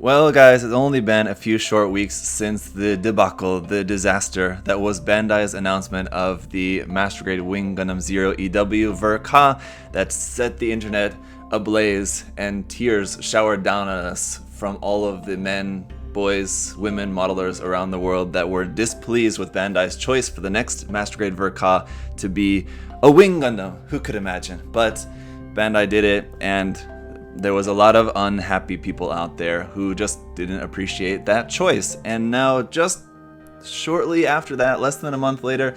Well, guys, it's only been a few short weeks since the debacle, the disaster that was Bandai's announcement of the Master Grade Wing Gundam Zero EW Ver.Ka that set the internet ablaze, and tears showered down on us from all of the men, boys, women, modelers around the world that were displeased with Bandai's choice for the next Master Grade Ver.Ka to be a Wing Gundam. Who could imagine? But Bandai did it, and there was a lot of unhappy people out there who just didn't appreciate that choice. And now, just shortly after that, less than a month later,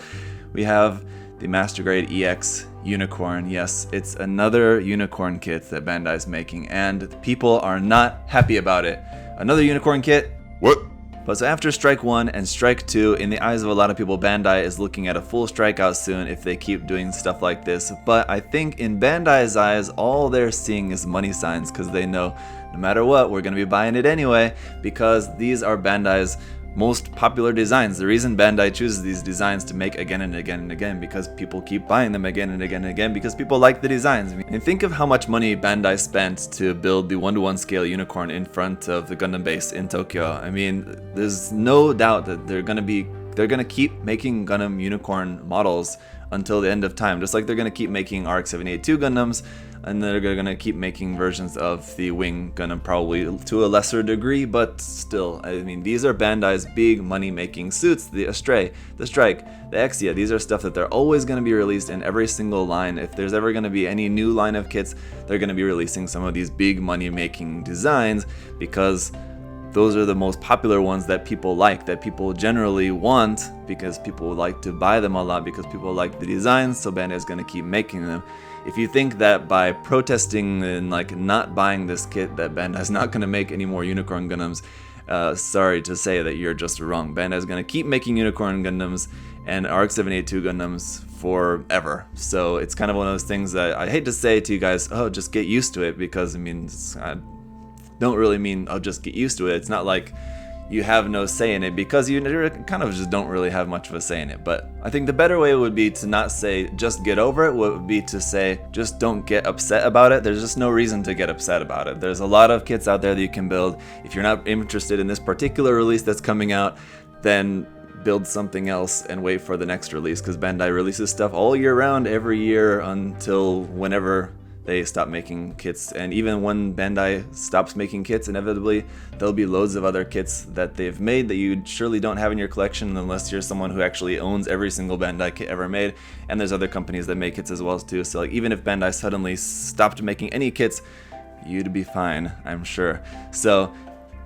we have the Master Grade EX Unicorn. Yes, it's another unicorn kit that Bandai's making, and people are not happy about it. Another unicorn kit? What? But so after Strike 1 and Strike 2, in the eyes of a lot of people, Bandai is looking at a full strikeout soon if they keep doing stuff like this. But I think in Bandai's eyes, all they're seeing is money signs, because they know no matter what, we're going to be buying it anyway, because these are Bandai's most popular designs. The reason Bandai chooses these designs to make again and again and again, because people keep buying them again and again and again, because people like the designs. And think of how much money Bandai spent to build the 1-to-1 scale unicorn in front of the Gundam base in Tokyo. I mean, there's no doubt that they're gonna keep making Gundam unicorn models until the end of time, just like they're gonna keep making RX-782 Gundams, and they're gonna keep making versions of the Wing Gundam, probably to a lesser degree, but still, I mean, these are Bandai's big money-making suits. The Astray, the Strike, the Exia, these are stuff that they're always gonna be released in every single line. If there's ever gonna be any new line of kits, they're gonna be releasing some of these big money-making designs, because those are the most popular ones that people like, that people generally want, because people like to buy them a lot, because people like the designs, so Bandai is going to keep making them. If you think that by protesting and not buying this kit that Bandai is not going to make any more Unicorn Gundams, sorry to say that you're just wrong. Bandai is going to keep making Unicorn Gundams and RX-782 Gundams forever. So it's kind of one of those things that I hate to say to you guys, oh, just get used to it, because I mean, don't really mean I'll just get used to it. It's not like you have no say in it, because you kind of just don't really have much of a say in it. But I think the better way would be to not say just get over it, would be to say just don't get upset about it. There's just no reason to get upset about it. There's a lot of kits out there that you can build. If you're not interested in this particular release that's coming out, then build something else and wait for the next release, because Bandai releases stuff all year round, every year, until whenever they stop making kits. And even when Bandai stops making kits, inevitably there'll be loads of other kits that they've made that you surely don't have in your collection, unless you're someone who actually owns every single Bandai kit ever made. And there's other companies that make kits as well too, so even if Bandai suddenly stopped making any kits, you'd be fine, I'm sure. So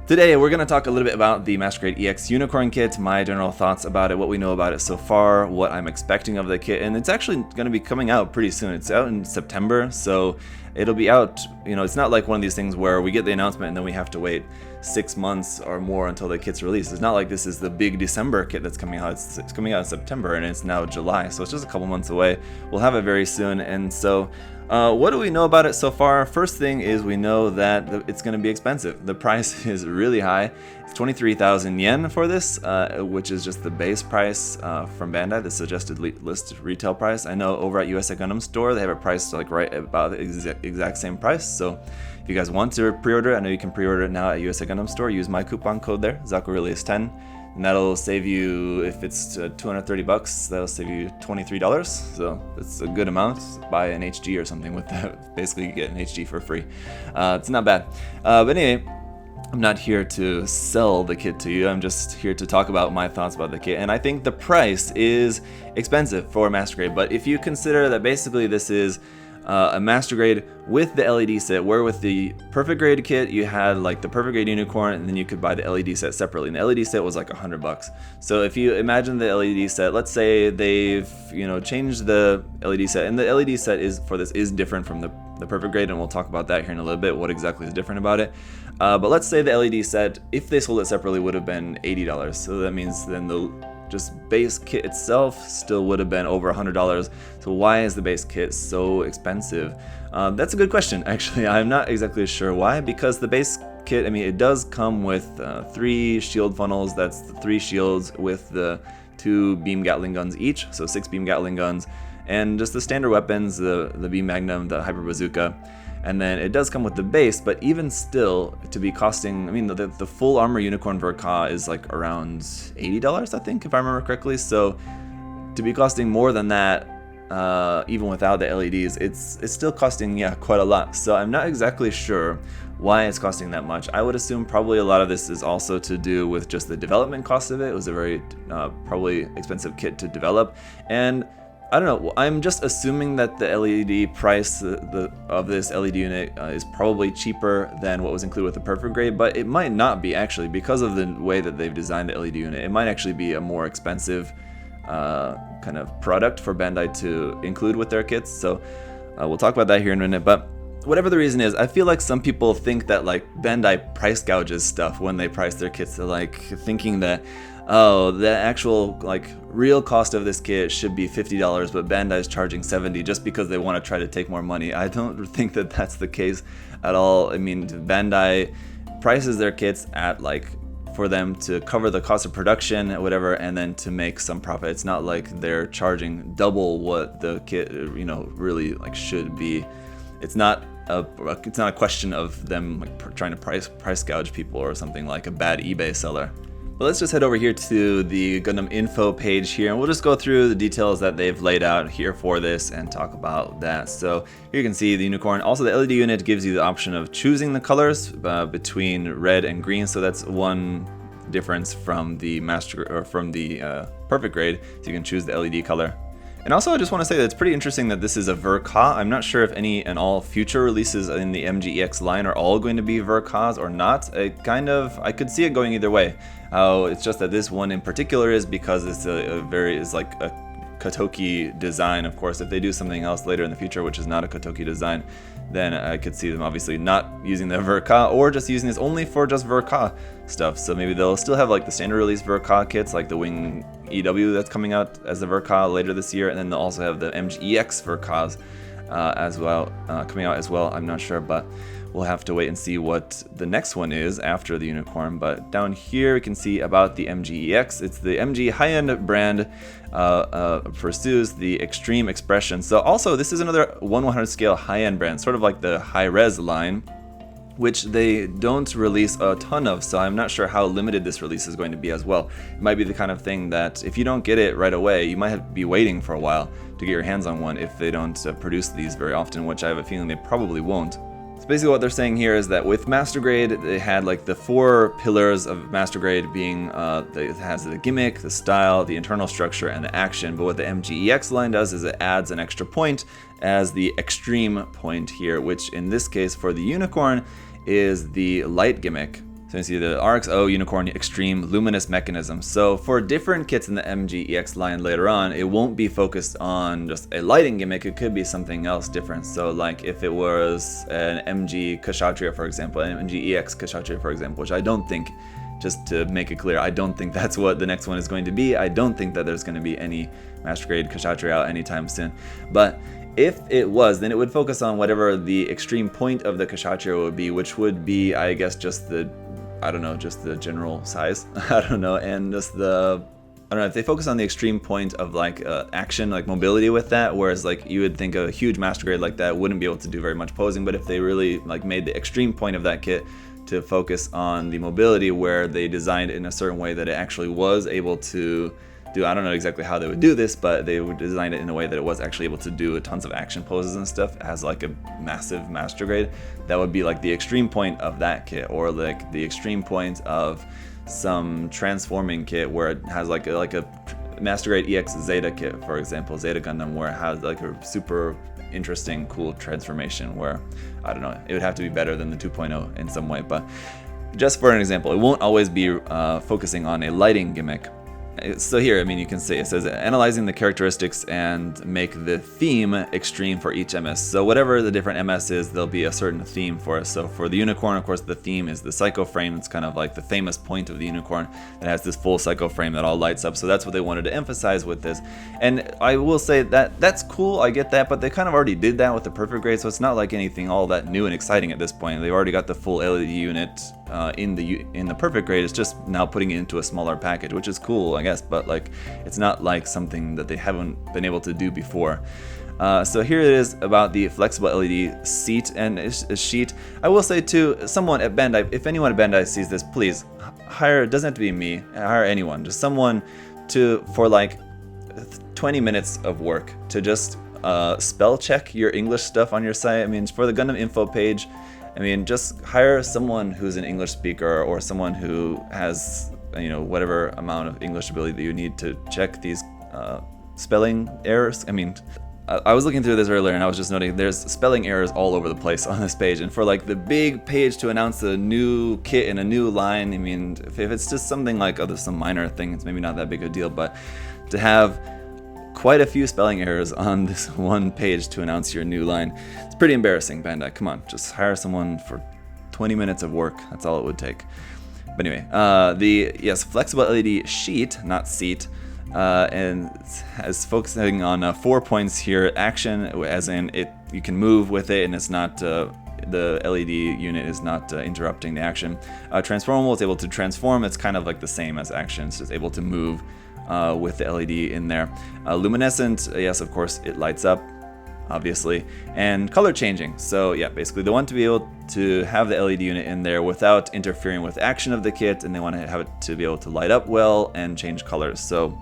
today we're going to talk a little bit about the Master Grade EX Unicorn kit, my general thoughts about it, what we know about it so far, what I'm expecting of the kit, and it's actually going to be coming out pretty soon. It's out in September, so it'll be out, it's not like one of these things where we get the announcement and then we have to wait 6 months or more until the kit's released. It's not like this is the big December kit that's coming out. It's coming out in September, and it's now July, so it's just a couple months away. We'll have it very soon. And so what do we know about it so far? First thing is we know that it's going to be expensive. The price is really high. It's 23,000 yen for this, which is just the base price from Bandai, the suggested list retail price. I know over at USA Gundam Store they have a price right about the exact same price. So if you guys want to pre-order it, I know you can pre-order it now at USA Gundam Store. Use my coupon code there, ZakuAurelius10. And that'll save you, if it's $230, that'll save you $23. So it's a good amount. Buy an HG or something with that. Basically, you get an HG for free. It's not bad. But anyway, I'm not here to sell the kit to you. I'm just here to talk about my thoughts about the kit. And I think the price is expensive for Master Grade. But if you consider that basically this is a Master Grade with the LED set, where with the Perfect Grade kit you had the Perfect Grade Unicorn, and then you could buy the LED set separately, and the LED set was like $100. So if you imagine the LED set, let's say they've changed the LED set, and the LED set is different from the Perfect Grade, and we'll talk about that here in a little bit, what exactly is different about it. But let's say the LED set, if they sold it separately, would have been $80. So that means then the just base kit itself still would have been over $100. So why is the base kit so expensive? That's a good question, actually. I'm not exactly sure why, because the base kit, it does come with 3 shield funnels. That's the 3 shields with the 2 beam Gatling guns each, so 6 beam Gatling guns, and just the standard weapons, the beam magnum, the hyper bazooka. And then it does come with the base, but even still, to be costing, I mean, the full armor unicorn Ver.Ka is like around $80, I think, if I remember correctly. So to be costing more than that, even without the LEDs, it's still costing, yeah, quite a lot. So I'm not exactly sure why it's costing that much. I would assume probably a lot of this is also to do with just the development cost of it. It was a very probably expensive kit to develop, and I don't know, I'm just assuming that the LED price of this LED unit is probably cheaper than what was included with the perfect grade, but it might not be actually, because of the way that they've designed the LED unit. It might actually be a more expensive kind of product for Bandai to include with their kits. So we'll talk about that here in a minute, but whatever the reason is, I feel like some people think that like Bandai price gouges stuff when they price their kits. They're like thinking that, oh, the actual like real cost of this kit should be $50, but Bandai's charging $70 just because they want to try to take more money. I don't think that that's the case at all. I mean, Bandai prices their kits at like for them to cover the cost of production, whatever, and then to make some profit. It's not like they're charging double what the kit, you know, really like should be. It's not a question of them like trying to price gouge people or something like a bad eBay seller. But let's just head over here to the Gundam info page here, and we'll just go through the details that they've laid out here for this and talk about that. So here you can see the unicorn. Also, the LED unit gives you the option of choosing the colors between red and green. So that's one difference from the perfect grade. So you can choose the LED color. And also, I just want to say that it's pretty interesting that this is a Ver.Ka. I'm not sure if any and all future releases in the MGEX line are all going to be Ver.Kas or not. I could see it going either way. It's just that this one in particular is because it's like a Kotoki design. Of course, if they do something else later in the future, which is not a Kotoki design, then I could see them obviously not using the Ver.Ka or just using this only for just Ver.Ka stuff. So maybe they'll still have like the standard release Ver.Ka kits, like the Wing EW that's coming out as the Ver.Ka later this year, and then they'll also have the MGEX Ver.Kas as well coming out as well. I'm not sure, but we'll have to wait and see what the next one is after the unicorn. But down here we can see about the MGEX. It's the MG high-end brand, pursues the extreme expression. So also this is another 1/100 scale high-end brand, sort of like the high-res line, which they don't release a ton of, so I'm not sure how limited this release is going to be as well. It might be the kind of thing that if you don't get it right away, you might have to be waiting for a while to get your hands on one if they don't produce these very often, which I have a feeling they probably won't. So basically what they're saying here is that with Master Grade, they had like the 4 pillars of Master Grade being, it has the gimmick, the style, the internal structure, and the action. But what the MGEX line does is it adds an extra point as the extreme point here, which in this case for the unicorn is the light gimmick. So you see the RXO Unicorn Extreme Luminous Mechanism. So for different kits in the MGEX line later on, it won't be focused on just a lighting gimmick, it could be something else different. So like if it was an MG Kshatriya, for example, an MGEX Kshatriya, for example, which I don't think, just to make it clear, I don't think that's what the next one is going to be. I don't think that there's going to be any Master Grade Kshatriya out anytime soon. But if it was, then it would focus on whatever the extreme point of the Kshatriya would be, which would be, I guess, just the, I don't know, just the general size. I don't know, and just the, I don't know, if they focus on the extreme point of like action, like mobility with that, whereas like you would think a huge Master Grade like that wouldn't be able to do very much posing, but if they really like made the extreme point of that kit to focus on the mobility, where they designed it in a certain way that it actually was able to do, I don't know exactly how they would do this, but they would design it in a way that it was actually able to do tons of action poses and stuff as like a massive Master Grade. That would be like the extreme point of that kit, or like the extreme point of some transforming kit where it has like a Master Grade EX Zeta kit, for example, Zeta Gundam, where it has like a super interesting, cool transformation where, I don't know, it would have to be better than the 2.0 in some way. But just for an example, it won't always be focusing on a lighting gimmick. So here, I mean, you can see it says analyzing the characteristics and make the theme extreme for each MS. So whatever the different MS is, there'll be a certain theme for us. So for the unicorn, of course, the theme is the psycho frame. It's kind of like the famous point of the unicorn that has this full psycho frame that all lights up. So that's what they wanted to emphasize with this. And I will say that that's cool, I get that, but they kind of already did that with the perfect grade. So it's not like anything all that new and exciting at this point. They've already got the full LED unit in the perfect grade. It's just now putting it into a smaller package, which is cool, I guess, but like it's not like something that they haven't been able to do before. So here it is about the flexible LED seat and sheet. I will say too, someone at Bandai, if anyone at Bandai sees this, please hire, it doesn't have to be me, hire anyone, just someone for like 20 minutes of work to just spell check your English stuff on your site. I mean, for the Gundam info page, I mean, just hire someone who's an English speaker or someone who has, you know, whatever amount of English ability that you need to check these spelling errors. I mean, I was looking through this earlier and I was just noting there's spelling errors all over the place on this page. And for like the big page to announce a new kit and a new line, I mean, if it's just something like, oh, there's some minor thing, it's maybe not that big a deal, but to have quite a few spelling errors on this one page to announce your new line, it's pretty embarrassing, Bandai. Come on, just hire someone for 20 minutes of work. That's all it would take. But anyway, the flexible LED sheet, not seat, and is focusing on 4 points here. Action, as in you can move with it, and it's not the LED unit is not interrupting the action. Transformable is able to transform. It's kind of like the same as action. It's just able to move with the LED in there. Luminescent, yes, of course, it lights up, obviously, and color changing. So yeah, basically they want to be able to have the LED unit in there without interfering with action of the kit, and they want to have it to be able to light up well and change colors. So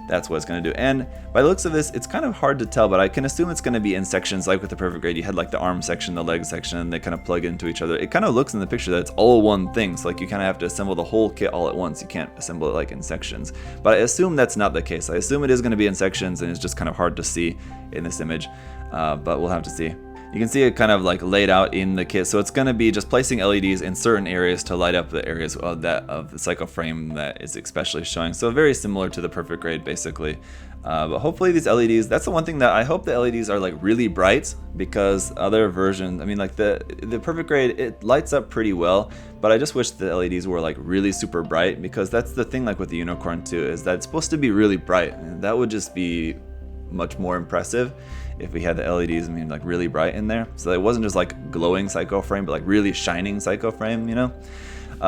that's what it's going to do. And by the looks of this, it's kind of hard to tell, but I can assume it's going to be in sections like with the perfect grade. You had like the arm section, the leg section, and they kind of plug into each other. It kind of looks in the picture that it's all one thing. So like you kind of have to assemble the whole kit all at once. You can't assemble it like in sections. But I assume that's not the case. I assume it is going to be in sections, and it's just kind of hard to see in this image. But we'll have to see. You can see it kind of like laid out in the kit. So it's going to be just placing LEDs in certain areas to light up the areas of the cycle frame that is especially showing. So very similar to the perfect grade, basically. But hopefully these LEDs, that's the one thing that I hope the LEDs are like really bright, because other versions, I mean like the perfect grade, it lights up pretty well, but I just wish the LEDs were like really super bright, because that's the thing like with the Unicorn too, is that it's supposed to be really bright. And that would just be much more impressive if we had the LEDs, I mean, like really bright in there. So it wasn't just like glowing psycho frame, but like really shining psycho frame, you know?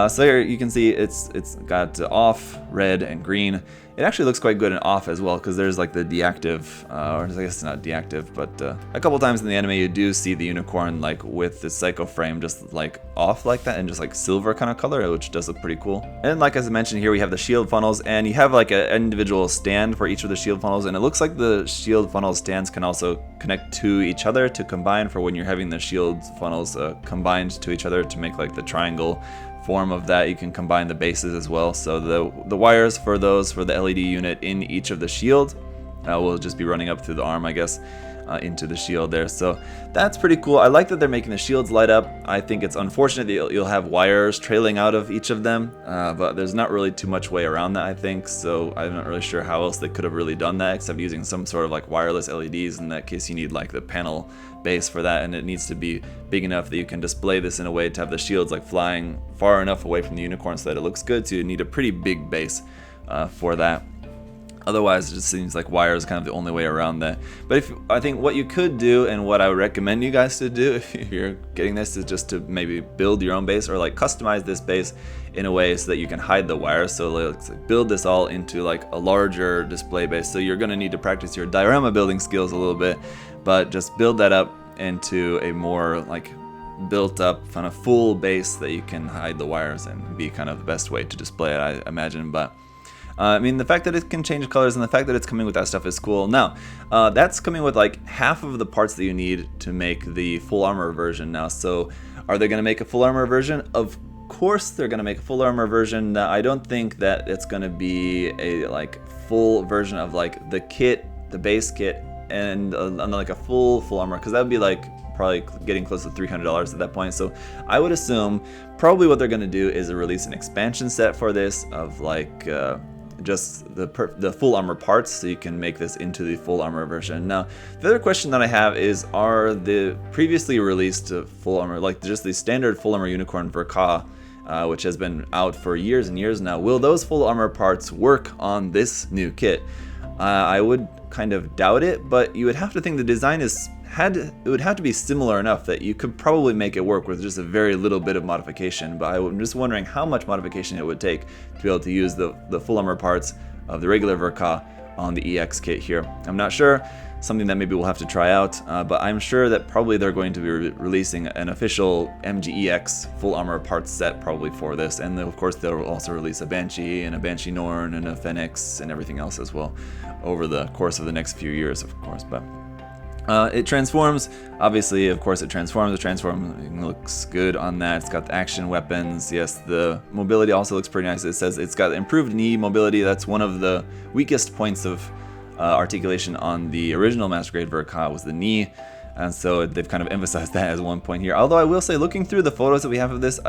So here you can see it's got off, red, and green. It actually looks quite good in off as well, because there's like the deactive, or I guess it's not deactive, but a couple times in the anime you do see the Unicorn like with the psycho frame just like off like that, and just like silver kind of color, which does look pretty cool. And like as I mentioned here, we have the shield funnels, and you have like an individual stand for each of the shield funnels, and it looks like the shield funnel stands can also connect to each other to combine for when you're having the shield funnels combined to each other to make like the triangle form of that. You can combine the bases as well. So the wires for those, for the LED unit in each of the shield will just be running up through the arm, I guess, into the shield there. So that's pretty cool. I like that they're making the shields light up. I think it's unfortunate that you'll have wires trailing out of each of them, but there's not really too much way around that, I think. So I'm not really sure how else they could have really done that, except using some sort of like wireless LEDs. In that case, you need like the panel base for that, and it needs to be big enough that you can display this in a way to have the shields like flying far enough away from the Unicorn so that it looks good. So you need a pretty big base for that. Otherwise, it just seems like wire is kind of the only way around that. But I think what you could do, and what I would recommend you guys to do if you're getting this, is just to maybe build your own base, or like customize this base in a way so that you can hide the wires. So like build this all into like a larger display base. So you're going to need to practice your diorama building skills a little bit, but just build that up into a more like built up kind of full base that you can hide the wires, and be kind of the best way to display it, I imagine. But I mean, the fact that it can change colors and the fact that it's coming with that stuff is cool. Now, that's coming with like half of the parts that you need to make the full armor version now. So are they going to make a full armor version? Of course they're going to make a full armor version. Now, I don't think that it's going to be a like full version of like the kit, the base kit, and like a full armor, because that would be like probably getting close to $300 at that point. So I would assume probably what they're going to do is release an expansion set for this of like just the full armor parts, so you can make this into the full armor version. Now, the other question that I have is, are the previously released full armor, like just the standard full armor Unicorn Ver.Ka, which has been out for years and years now, will those full armor parts work on this new kit? I would kind of doubt it, but you would have to think the design is would have to be similar enough that you could probably make it work with just a very little bit of modification, but I'm just wondering how much modification it would take to be able to use the full armor parts of the regular Ver.Ka on the EX kit here. I'm not sure, something that maybe we'll have to try out, but I'm sure that probably they're going to be releasing an official MGEX full armor parts set probably for this, and then of course they'll also release a Banshee and a Banshee Norn and a Phoenix and everything else as well over the course of the next few years, of course. But it transforms, obviously, of course it transforms. The transform looks good on that. It's got the action weapons. Yes, the mobility also looks pretty nice. It says it's got improved knee mobility. That's one of the weakest points of articulation on the original Master Grade Ver.Ka was the knee. And so they've kind of emphasized that as one point here. Although I will say, looking through the photos that we have of this,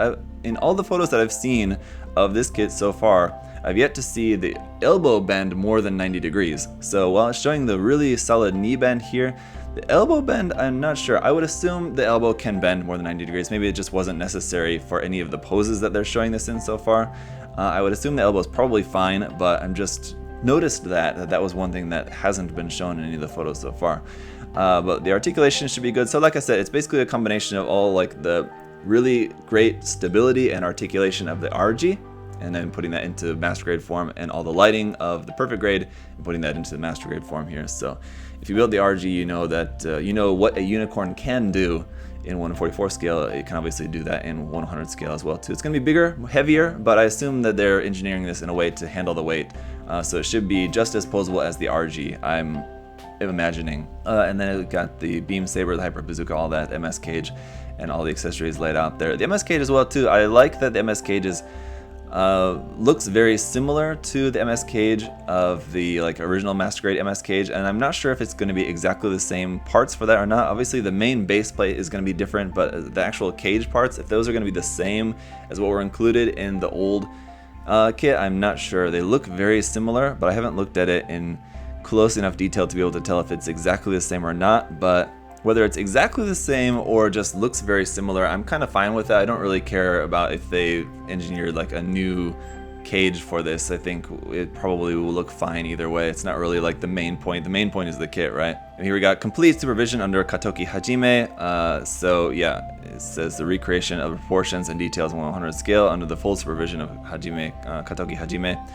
in all the photos that I've seen of this kit so far, I've yet to see the elbow bend more than 90 degrees. So while it's showing the really solid knee bend here, the elbow bend, I'm not sure. I would assume the elbow can bend more than 90 degrees. Maybe it just wasn't necessary for any of the poses that they're showing this in so far. I would assume the elbow is probably fine, but I'm just noticed that was one thing that hasn't been shown in any of the photos so far. But the articulation should be good. So like I said, it's basically a combination of all like the really great stability and articulation of the RG, and then putting that into Master Grade form, and all the lighting of the Perfect Grade and putting that into the Master Grade form here. So if you build the RG, you know that you know what a unicorn can do in 144 scale. It can obviously do that in 100 scale as well too. It's going to be bigger, heavier, but I assume that they're engineering this in a way to handle the weight, so it should be just as posable as the RG, I'm imagining. And then it got the beam saber, the hyper bazooka, all that MS cage, and all the accessories laid out there. The MS cage as well too. I like that the MS cage is looks very similar to the MS cage of the like original Master Grade MS cage, and I'm not sure if it's going to be exactly the same parts for that or not. Obviously the main base plate is going to be different, but the actual cage parts, if those are going to be the same as what were included in the old kit, I'm not sure. They look very similar, but I haven't looked at it in close enough detail to be able to tell if it's exactly the same or not. But whether it's exactly the same or just looks very similar, I'm kind of fine with that. I don't really care about if they engineered like a new cage for this. I think it probably will look fine either way. It's not really like the main point. The main point is the kit, right? And here we got complete supervision under Katoki Hajime. So yeah, it says the recreation of proportions and details on 100 scale under the full supervision of Katoki Hajime.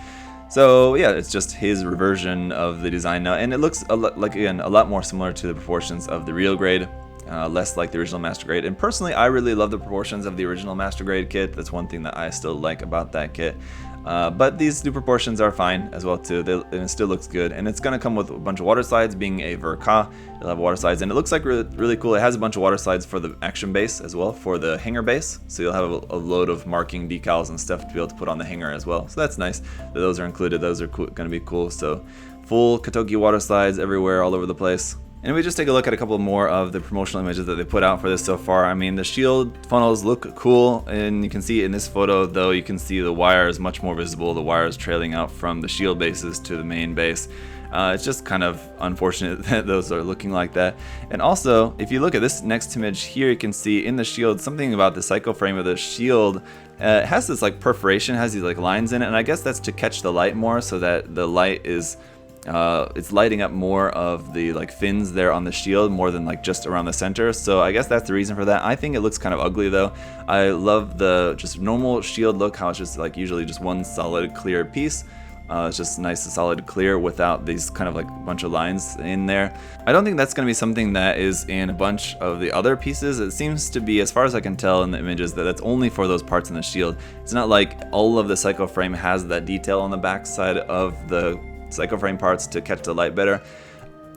So yeah, it's just his reversion of the design now, and it looks a lot more similar to the proportions of the real grade, less like the original Master Grade. And personally, I really love the proportions of the original Master Grade kit. That's one thing that I still like about that kit. But these new proportions are fine as well too. And it still looks good, and it's gonna come with a bunch of water slides. Being a Ver.Ka, it'll have water slides, and it looks like really cool. It has a bunch of water slides for the action base as well, for the hanger base. So you'll have a load of marking decals and stuff to be able to put on the hanger as well. So that's nice that those are included. Those are gonna be cool. So full Katoki water slides everywhere, all over the place. And we just take a look at a couple more of the promotional images that they put out for this so far. I mean, the shield funnels look cool, and you can see in this photo, though, you can see the wires much more visible. The wires trailing out from the shield bases to the main base. It's just kind of unfortunate that those are looking like that. And also, if you look at this next image here, you can see in the shield something about the psycho frame of the shield. It has this like perforation, has these like lines in it, and I guess that's to catch the light more, so that the light is it's lighting up more of the like fins there on the shield more than like just around the center. So I guess that's the reason for that. I think it looks kind of ugly though. I love the just normal shield look, how it's just like usually just one solid clear piece. It's just nice and solid clear without these kind of like bunch of lines in there. I don't think that's going to be something that is in a bunch of the other pieces. It seems to be, as far as I can tell in the images, that that's only for those parts in the shield. It's not like all of the psycho frame has that detail on the back side of the psycho frame parts to catch the light better,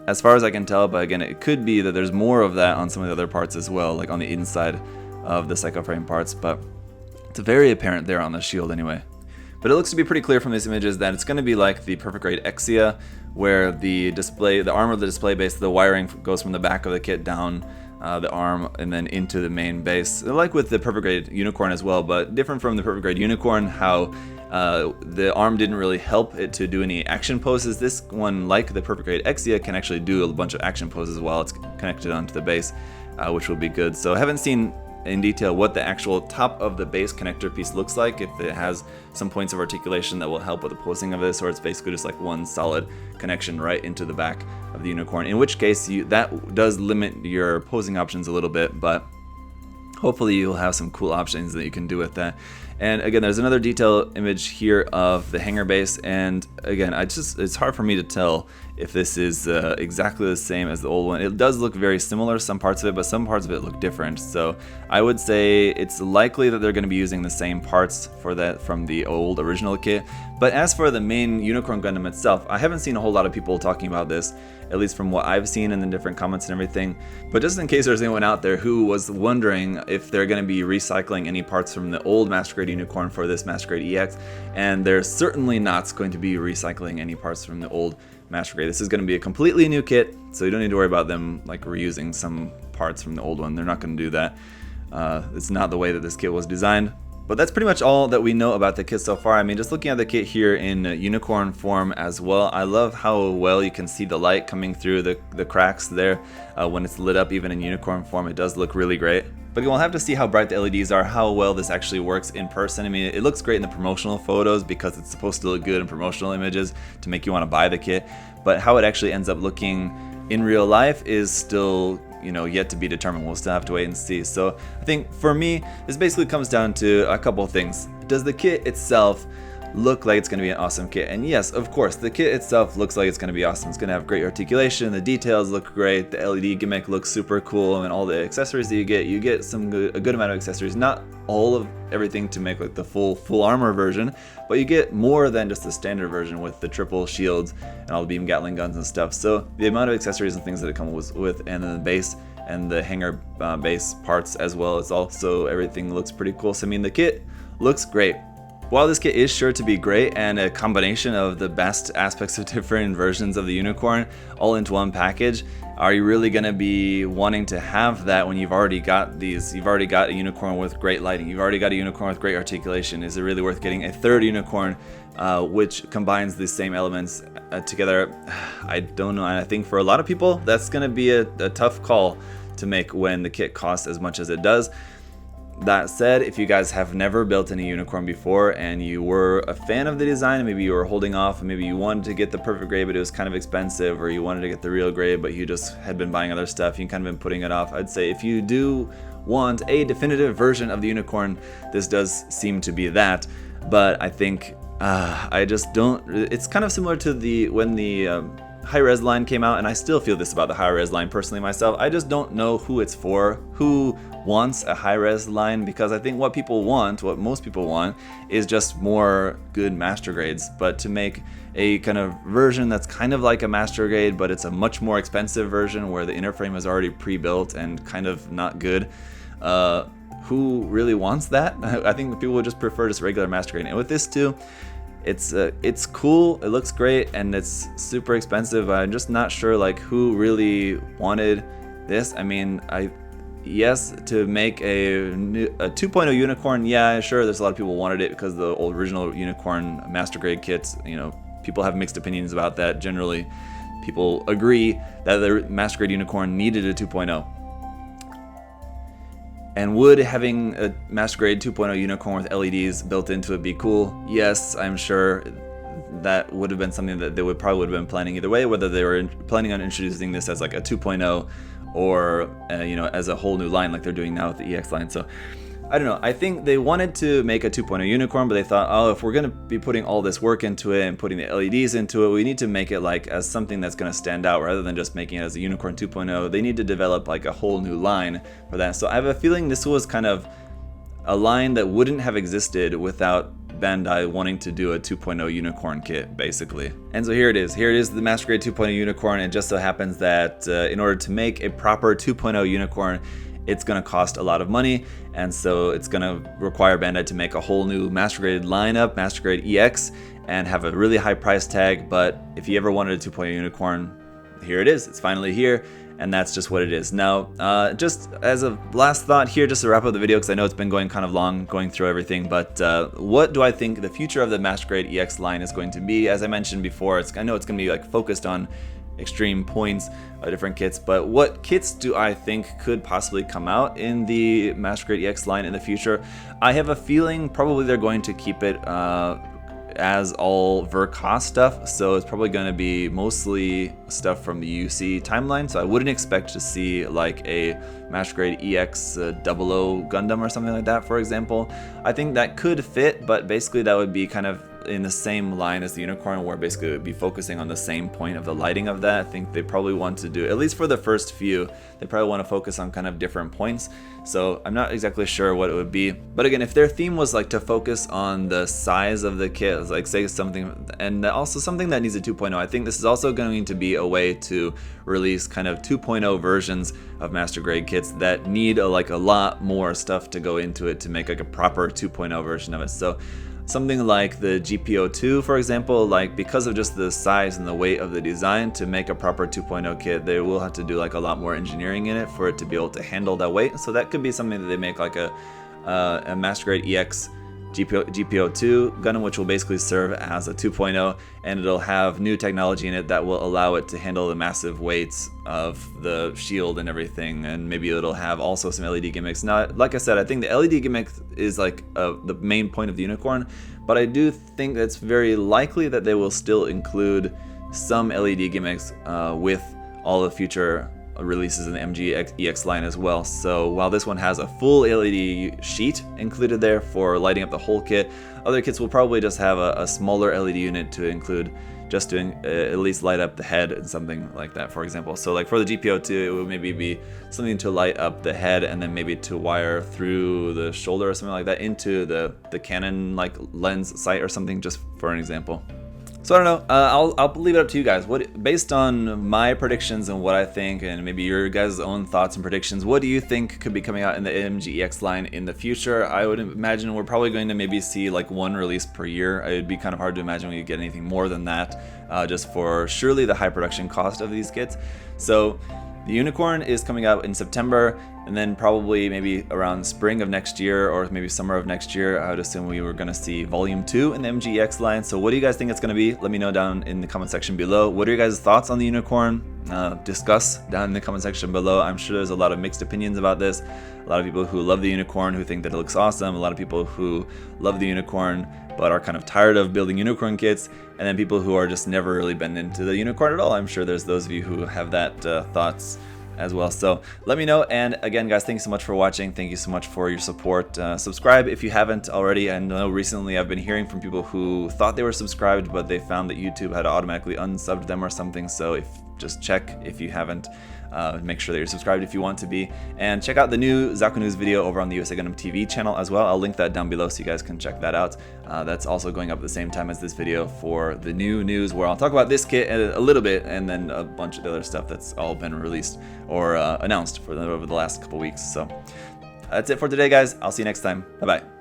as far as I can tell. But again, it could be that there's more of that on some of the other parts as well, like on the inside of the psycho frame parts, but it's very apparent there on the shield anyway. But it looks to be pretty clear from these images that it's going to be like the Perfect Grade Exia, where the arm of the display base, the wiring goes from the back of the kit down the arm and then into the main base, like with the Perfect Grade Unicorn as well. But different from the Perfect Grade Unicorn, how the arm didn't really help it to do any action poses. This one, like the Perfect Grade Exia, can actually do a bunch of action poses while it's connected onto the base, which will be good. So I haven't seen in detail what the actual top of the base connector piece looks like, if it has some points of articulation that will help with the posing of this, or it's basically just like one solid connection right into the back of the unicorn, in which case that does limit your posing options a little bit, but hopefully you'll have some cool options that you can do with that. And again, there's another detail image here of the hanger base, and again, it's hard for me to tell if this is exactly the same as the old one. It does look very similar, some parts of it, but some parts of it look different. So I would say it's likely that they're going to be using the same parts for that from the old original kit. But as for the main Unicorn Gundam itself, I haven't seen a whole lot of people talking about this, at least from what I've seen in the different comments and everything. But just in case there's anyone out there who was wondering if they're going to be recycling any parts from the old Master Grade Unicorn for this Master Grade EX, and they're certainly not going to be recycling any parts from the old Master Grade. This is going to be a completely new kit, so you don't need to worry about them like reusing some parts from the old one. They're not going to do that. It's not the way that this kit was designed. But that's pretty much all that we know about the kit so far. I mean, just looking at the kit here in unicorn form as well, I love how well you can see the light coming through the cracks there when it's lit up, even in unicorn form. It does look really great. But we'll have to see how bright the LEDs are, how well this actually works in person. I mean, it looks great in the promotional photos because it's supposed to look good in promotional images to make you want to buy the kit. But how it actually ends up looking in real life is still, yet to be determined. We'll still have to wait and see. So I think for me, this basically comes down to a couple of things. Does the kit itself look like it's going to be an awesome kit? And yes, of course, the kit itself looks like it's going to be awesome. It's going to have great articulation, the details look great, the LED gimmick looks super cool, and all the accessories that you get a good amount of accessories. Not all of everything to make like the full armor version, but you get more than just the standard version with the triple shields and all the beam Gatling guns and stuff. So the amount of accessories and things that it comes with, and then the base and the hanger base parts as well, it's also, everything looks pretty cool. So I mean, the kit looks great. While this kit is sure to be great and a combination of the best aspects of different versions of the unicorn all into one package, are you really going to be wanting to have that when you've already got these? You've already got a unicorn with great lighting, you've already got a unicorn with great articulation. Is it really worth getting a third unicorn which combines these same elements together? I don't know, and I think for a lot of people that's going to be a tough call to make when the kit costs as much as it does. That said, if you guys have never built any unicorn before and you were a fan of the design, and maybe you were holding off, and maybe you wanted to get the perfect grade but it was kind of expensive, or you wanted to get the real grade but you just had been buying other stuff, you kind of been putting it off, I'd say if you do want a definitive version of the unicorn, this does seem to be that. But I think I just don't, it's kind of similar to when the high-res line came out, and I still feel this about the high-res line personally myself. I just don't know who it's for, who wants a high-res line, because I think what most people want is just more good master grades. But to make a kind of version that's kind of like a master grade, but it's a much more expensive version where the inner frame is already pre-built and kind of not good, who really wants that? I think people would just prefer just regular master grade. And with this too, it's cool, it looks great, and it's super expensive. I'm just not sure like who really wanted this. I mean, yes, to make a 2.0 unicorn, yeah, sure, there's a lot of people wanted it because the original unicorn master grade kits, people have mixed opinions about that. Generally, people agree that the master grade unicorn needed a 2.0. And would having a Master Grade 2.0 unicorn with LEDs built into it be cool? Yes, I'm sure that would have been something that they probably would have been planning either way, whether they were planning on introducing this as like a 2.0 or as a whole new line like they're doing now with the EX line. So I don't know. I think they wanted to make a 2.0 unicorn, but they thought, oh, if we're going to be putting all this work into it and putting the LEDs into it, we need to make it like as something that's going to stand out rather than just making it as a unicorn 2.0. They need to develop like a whole new line for that. So I have a feeling this was kind of a line that wouldn't have existed without Bandai wanting to do a 2.0 unicorn kit, basically. And so here it is. Here it is, the Master Grade 2.0 unicorn. It just so happens that in order to make a proper 2.0 unicorn, it's going to cost a lot of money, and so it's going to require Bandai to make a whole new Master Grade lineup, Master Grade EX, and have a really high price tag. But if you ever wanted a 2.0 unicorn, here it is. It's finally here, and that's just what it is. Now, just as a last thought here, just to wrap up the video, because I know it's been going kind of long going through everything, but what do I think the future of the Master Grade EX line is going to be? As I mentioned before, I know it's going to be like focused on extreme points, different kits. But what kits do I think could possibly come out in the Master Grade EX line in the future? I have a feeling probably they're going to keep it as all Ver.Ka stuff, so it's probably going to be mostly stuff from the UC timeline, so I wouldn't expect to see like a Master Grade EX 00 Gundam or something like that, for example. I think that could fit, but basically that would be kind of in the same line as the Unicorn, where basically it would be focusing on the same point of the lighting of that. I think they probably want to do, at least for the first few, they probably want to focus on kind of different points. So I'm not exactly sure what it would be. But again, if their theme was like to focus on the size of the kit, like say something, and also something that needs a 2.0, I think this is also going to be a way to release kind of 2.0 versions of Master Grade kits that need like a lot more stuff to go into it to make like a proper 2.0 version of it. So something like the GPO2, for example, like because of just the size and the weight of the design, to make a proper 2.0 kit, they will have to do like a lot more engineering in it for it to be able to handle that weight. So that could be something that they make like a Master Grade EX GPO2 Gundam, which will basically serve as a 2.0, and it'll have new technology in it that will allow it to handle the massive weights of the shield and everything, and maybe it'll have also some LED gimmicks. Now, like I said, I think the LED gimmick is like the main point of the Unicorn, but I do think it's very likely that they will still include some LED gimmicks with all the future releases in the MGEX line as well. So while this one has a full LED sheet included there for lighting up the whole kit, other kits will probably just have a smaller LED unit to include just to at least light up the head and something like that, for example. So like for the GPO2, it would maybe be something to light up the head and then maybe to wire through the shoulder or something like that into the Canon like lens sight or something, just for an example. So I don't know, I'll leave it up to you guys. Based on my predictions and what I think, and maybe your guys' own thoughts and predictions, what do you think could be coming out in the MGEX line in the future? I would imagine we're probably going to maybe see like one release per year. It would be kind of hard to imagine we could get anything more than that, just for surely the high production cost of these kits. So the Unicorn is coming out in September, and then probably maybe around spring of next year or maybe summer of next year, I would assume we were going to see Volume 2 in the MGEX line. So what do you guys think it's going to be? Let me know down in the comment section below. What are your guys' thoughts on the Unicorn? Discuss down in the comment section below. I'm sure there's a lot of mixed opinions about this. A lot of people who love the Unicorn, who think that it looks awesome. A lot of people who love the Unicorn but are kind of tired of building Unicorn kits. And then people who are just never really been into the Unicorn at all. I'm sure there's those of you who have that thoughts as well. So let me know. And again, guys, thanks so much for watching. Thank you so much for your support. Subscribe if you haven't already. I know recently I've been hearing from people who thought they were subscribed, but they found that YouTube had automatically unsubbed them or something. So just check if you haven't. Make sure that you're subscribed if you want to be, and check out the new Zaku News video over on the USA Gundam TV channel as well. I'll link that down below so you guys can check that out. That's also going up at the same time as this video for the new news, where I'll talk about this kit a little bit and then a bunch of other stuff that's all been released or announced over the last couple weeks. So that's it for today, guys. I'll see you next time. Bye bye.